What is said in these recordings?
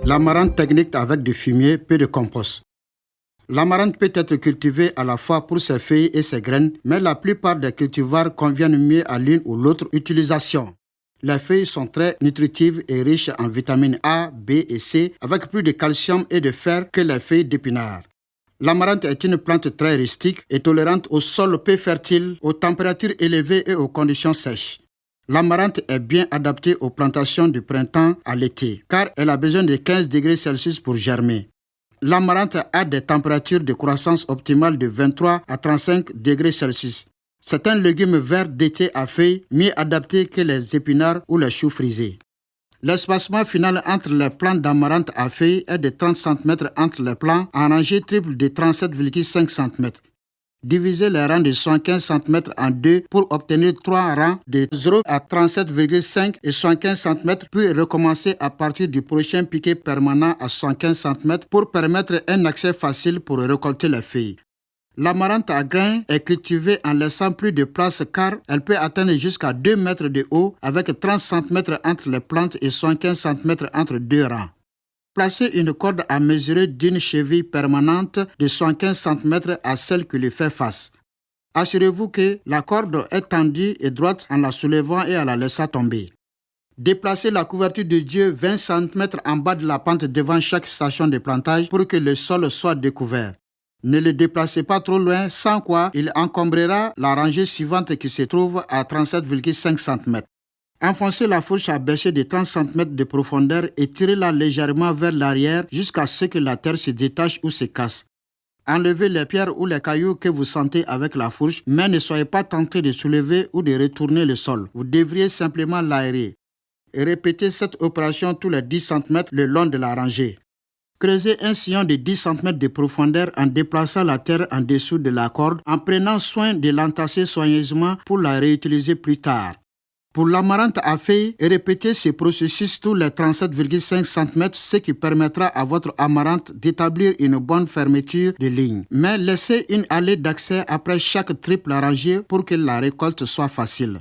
L'amarante technique avec du fumier, peu de compost. L'amarante peut être cultivée à la fois pour ses feuilles et ses graines, mais la plupart des cultivars conviennent mieux à l'une ou l'autre utilisation. Les feuilles sont très nutritives et riches en vitamines A, B et C, avec plus de calcium et de fer que les feuilles d'épinards. L'amarante est une plante très rustique et tolérante au sol peu fertile, aux températures élevées et aux conditions sèches. L'amarante est bien adaptée aux plantations du printemps à l'été, car elle a besoin de 15 degrés Celsius pour germer. L'amarante a des températures de croissance optimale de 23 à 35 degrés Celsius. C'est un légume vert d'été à feuilles mieux adapté que les épinards ou les choux frisés. L'espacement final entre les plants d'amarante à feuilles est de 30 cm entre les plants en rangée triple de 37,5 cm. Divisez les rangs de 75 cm en deux pour obtenir 3 rangs de 0 à 37,5 et 75 cm, puis recommencer à partir du prochain piquet permanent à 75 cm pour permettre un accès facile pour récolter les feuilles. L'amarante à grains est cultivée en laissant plus de place car elle peut atteindre jusqu'à 2 mètres de haut avec 30 cm entre les plantes et 75 cm entre deux rangs. Placez une corde à mesurer d'une cheville permanente de 75 cm à celle qui lui fait face. Assurez-vous que la corde est tendue et droite en la soulevant et en la laissant tomber. Déplacez la couverture de Dieu 20 cm en bas de la pente devant chaque station de plantage pour que le sol soit découvert. Ne le déplacez pas trop loin, sans quoi il encombrera la rangée suivante qui se trouve à 37,5 cm. Enfoncez la fourche à bêcher de 30 cm de profondeur et tirez-la légèrement vers l'arrière jusqu'à ce que la terre se détache ou se casse. Enlevez les pierres ou les cailloux que vous sentez avec la fourche, mais ne soyez pas tenté de soulever ou de retourner le sol. Vous devriez simplement l'aérer. Et répétez cette opération tous les 10 cm le long de la rangée. Creusez un sillon de 10 cm de profondeur en déplaçant la terre en dessous de la corde, en prenant soin de l'entasser soigneusement pour la réutiliser plus tard. Pour l'amarante à feuilles, répétez ce processus tous les 37,5 cm, ce qui permettra à votre amarante d'établir une bonne fermeture de ligne. Mais laissez une allée d'accès après chaque triple rangée pour que la récolte soit facile.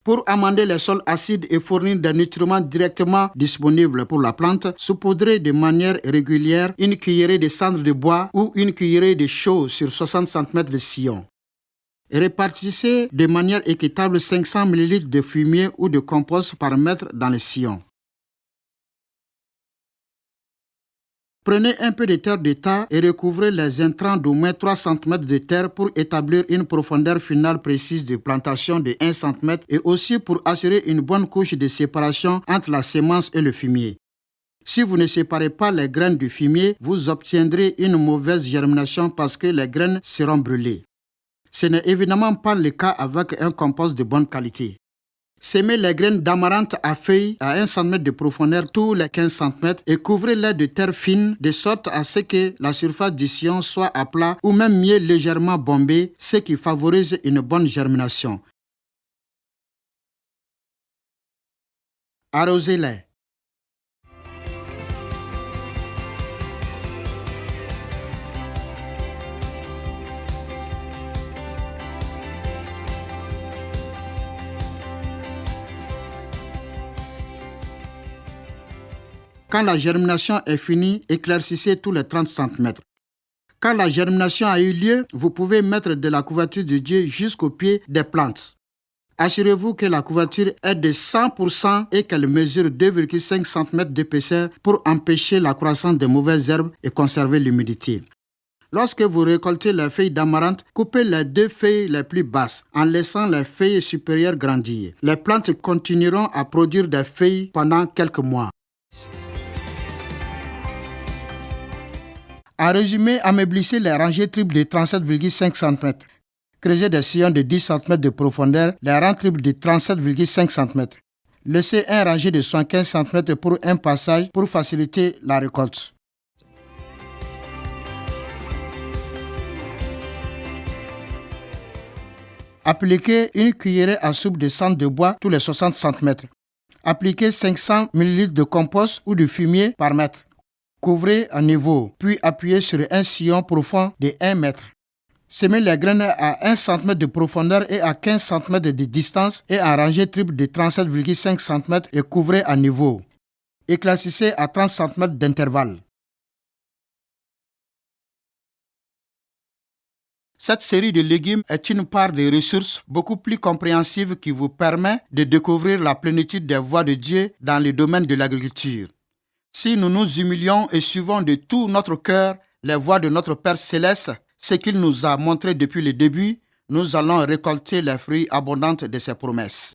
Pour amender les sols acides et fournir des nutriments directement disponibles pour la plante, saupoudrez de manière régulière une cuillerée de cendre de bois ou une cuillerée de chaux sur 60 cm de sillon. Répartissez de manière équitable 500 ml de fumier ou de compost par mètre dans le sillon. Prenez un peu de terre de tas et recouvrez les intrants d'au moins 3 cm de terre pour établir une profondeur finale précise de plantation de 1 cm et aussi pour assurer une bonne couche de séparation entre la semence et le fumier. Si vous ne séparez pas les graines du fumier, vous obtiendrez une mauvaise germination parce que les graines seront brûlées. Ce n'est évidemment pas le cas avec un compost de bonne qualité. Semez les graines d'amarante à feuilles à 1 cm de profondeur tous les 15 cm et couvrez-les de terre fine de sorte à ce que la surface du sillon soit à plat ou même mieux légèrement bombée, ce qui favorise une bonne germination. Arrosez-les. Quand la germination est finie, éclaircissez tous les 30 cm. Quand la germination a eu lieu, vous pouvez mettre de la couverture de Dieu jusqu'au pied des plantes. Assurez-vous que la couverture est de 100% et qu'elle mesure 2,5 cm d'épaisseur pour empêcher la croissance des mauvaises herbes et conserver l'humidité. Lorsque vous récoltez les feuilles d'amarante, coupez les 2 feuilles les plus basses en laissant les feuilles supérieures grandir. Les plantes continueront à produire des feuilles pendant quelques mois. En résumé, ameublissez les rangées triples de 37,5 cm. Creusez des sillons de 10 cm de profondeur, les rangs triples de 37,5 cm. Laissez un rangée de 75 cm pour un passage pour faciliter la récolte. Appliquez une cuillerée à soupe de cendre de bois tous les 60 cm. Appliquez 500 ml de compost ou de fumier par mètre. Couvrez à niveau, puis appuyez sur un sillon profond de 1 mètre. Semez les graines à 1 cm de profondeur et à 15 cm de distance et en rangée triple de 37,5 cm et couvrez à niveau. Éclaircissez à 30 cm d'intervalle. Cette série de légumes est une part des ressources beaucoup plus compréhensive qui vous permet de découvrir la plénitude des voies de Dieu dans le domaine de l'agriculture. Si nous nous humilions et suivons de tout notre cœur les voies de notre Père Céleste, ce qu'il nous a montré depuis le début, nous allons récolter les fruits abondants de ses promesses.